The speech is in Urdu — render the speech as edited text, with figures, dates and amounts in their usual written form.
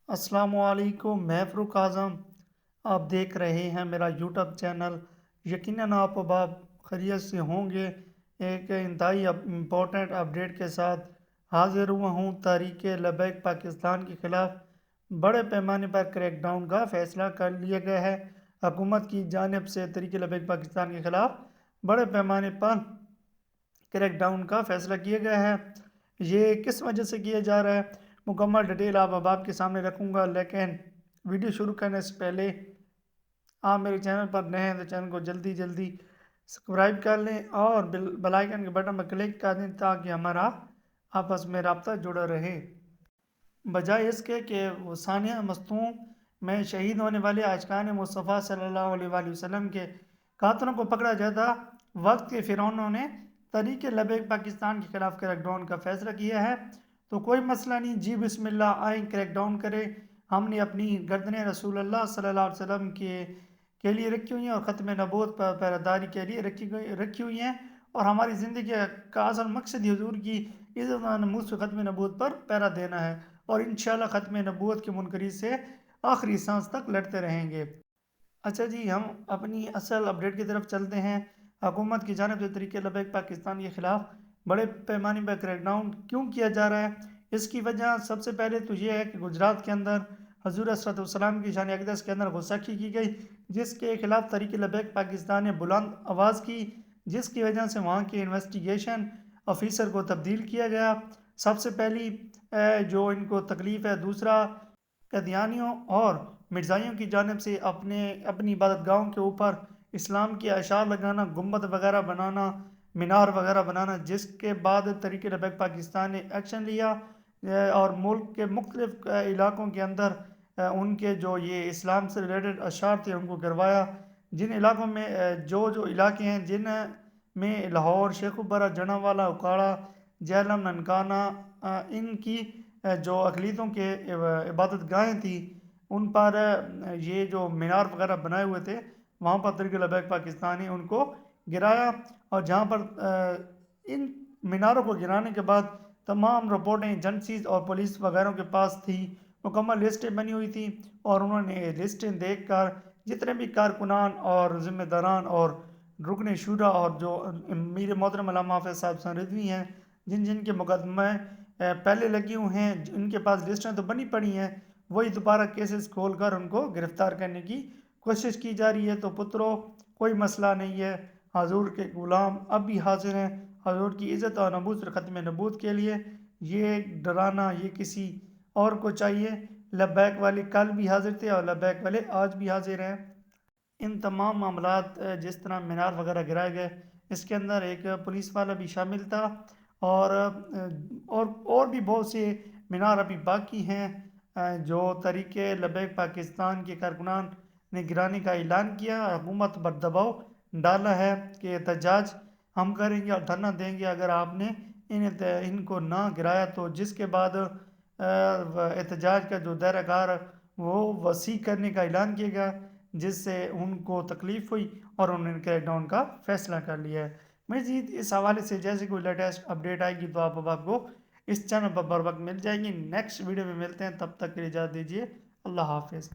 السلام علیکم، میں فروق اعظم۔ آپ دیکھ رہے ہیں میرا یوٹیوب چینل۔ یقیناً آپ اب خیریت سے ہوں گے۔ ایک انتہائی امپورٹنٹ اپڈیٹ کے ساتھ حاضر ہوا ہوں۔ تحریک لبیک پاکستان کے خلاف بڑے پیمانے پر کریک ڈاؤن کا فیصلہ کر لیا گیا ہے۔ حکومت کی جانب سے تحریک لبیک پاکستان کے خلاف بڑے پیمانے پر کریک ڈاؤن کا فیصلہ کیا گیا ہے۔ یہ کس وجہ سے کیا جا رہا ہے، مکمل ڈیٹیل آپ کے سامنے رکھوں گا، لیکن ویڈیو شروع کرنے سے پہلے آپ میرے چینل پر نئے ہیں تو چینل کو جلدی سبسکرائب کر لیں اور بیل آئیکن کے بٹن پر کلک کر دیں تاکہ ہمارا آپس میں رابطہ جڑا رہے۔ بجائے اس کے کہ وہ ثانیہ مستوں میں شہید ہونے والے عاشقان مصطفیٰ صلی اللہ علیہ وآلہ وسلم کے قاتلوں کو پکڑا جاتا، وقت کے فرعونوں نے تحریک لبیک پاکستان کے خلاف کریک ڈاؤن کا فیصلہ کیا ہے۔ تو کوئی مسئلہ نہیں، جی بسم اللہ، آئیں کریک ڈاؤن کریں۔ ہم نے اپنی گردنیں رسول اللہ صلی اللہ علیہ وسلم کے لیے رکھی ہوئی ہیں اور ختم نبوت پر پہراداری کے لیے رکھی ہوئی ہیں، اور ہماری زندگی کا اصل مقصد حضور کی عزت و نمود سے ختم نبوت پر پہرا دینا ہے، اور انشاءاللہ ختم نبوت کے منکرین سے آخری سانس تک لڑتے رہیں گے۔ اچھا جی، ہم اپنی اصل اپڈیٹ کی طرف چلتے ہیں۔ حکومت کی جانب سے تحریک لبیک پاکستان کے خلاف بڑے پیمانے پر کریک ڈاؤن کیوں کیا جا رہا ہے؟ اس کی وجہ سب سے پہلے تو یہ ہے کہ گجرات کے اندر حضور صلی اللہ علیہ وسلم کی شان اقدس کے اندر غصہ کی گئی، جس کے خلاف تحریک لبیک پاکستان نے بلند آواز کی، جس کی وجہ سے وہاں کے انویسٹیگیشن آفیسر کو تبدیل کیا گیا۔ سب سے پہلی جو ان کو تکلیف ہے، دوسرا قادیانیوں اور مرزائیوں کی جانب سے اپنی عبادت گاہوں کے اوپر اسلام کی اشعار لگانا، گنبد وغیرہ بنانا، مینار وغیرہ بنانا، جس کے بعد تحریک لبیک پاکستان نے ایکشن لیا اور ملک کے مختلف علاقوں کے اندر ان کے جو یہ اسلام سے ریلیٹڈ اشعار تھے ان کو گروایا۔ جن علاقوں میں جو علاقے ہیں جن میں لاہور، شیخ پورہ، جڑاوالا، اکاڑا، جہلم، ننکانہ، ان کی جو اقلیتوں کے عبادت گاہیں تھیں، ان پر یہ جو مینار وغیرہ بنائے ہوئے تھے، وہاں پر تحریک لبیک پاکستان نے ان کو گرایا، اور جہاں پر ان میناروں کو گرانے کے بعد تمام رپورٹیں ایجنسیز اور پولیس وغیرہ کے پاس تھی، مکمل لسٹیں بنی ہوئی تھیں، اور انہوں نے لسٹیں دیکھ کر جتنے بھی کارکنان اور ذمہ داران اور رکن شورا اور جو میر محترم علامہ حافظ صاحب رضوی ہیں، جن کے مقدمے پہلے لگے ہوئے ہیں، ان کے پاس لسٹیں تو بنی پڑی ہیں، وہی دوبارہ کیسز کھول کر ان کو گرفتار کرنے کی کوشش کی جا رہی ہے۔ تو پتروں، کوئی مسئلہ نہیں ہے، حضور کے غلام اب بھی حاضر ہیں حضور کی عزت اور نمود ختم نبوت کے لیے۔ یہ ڈرانا یہ کسی اور کو چاہیے۔ لبیک والے کل بھی حاضر تھے اور لبیک والے آج بھی حاضر ہیں۔ ان تمام معاملات جس طرح مینار وغیرہ گرائے گئے، اس کے اندر ایک پولیس والا بھی شامل تھا، اور بھی بہت سے مینار ابھی باقی ہیں جو تحریک لبیک پاکستان کے کارکنان نے گرانے کا اعلان کیا۔ حکومت پر دباؤ ڈالا ہے کہ احتجاج ہم کریں گے اور دھرنا دیں گے اگر آپ نے ان کو نہ گرایا تو، جس کے بعد احتجاج کا جو دائرہ کار وہ وسیع کرنے کا اعلان کیا گیا، جس سے ان کو تکلیف ہوئی اور انہوں نے کریک ڈاؤن کا فیصلہ کر لیا ہے۔ مزید اس حوالے سے جیسے کوئی لیٹسٹ اپڈیٹ آئے گی تو آپ کو اس چینل پر بر وقت مل جائے گی۔ نیکسٹ ویڈیو میں ملتے ہیں، تب تک کے لیے اجازت دیجیے، اللہ حافظ۔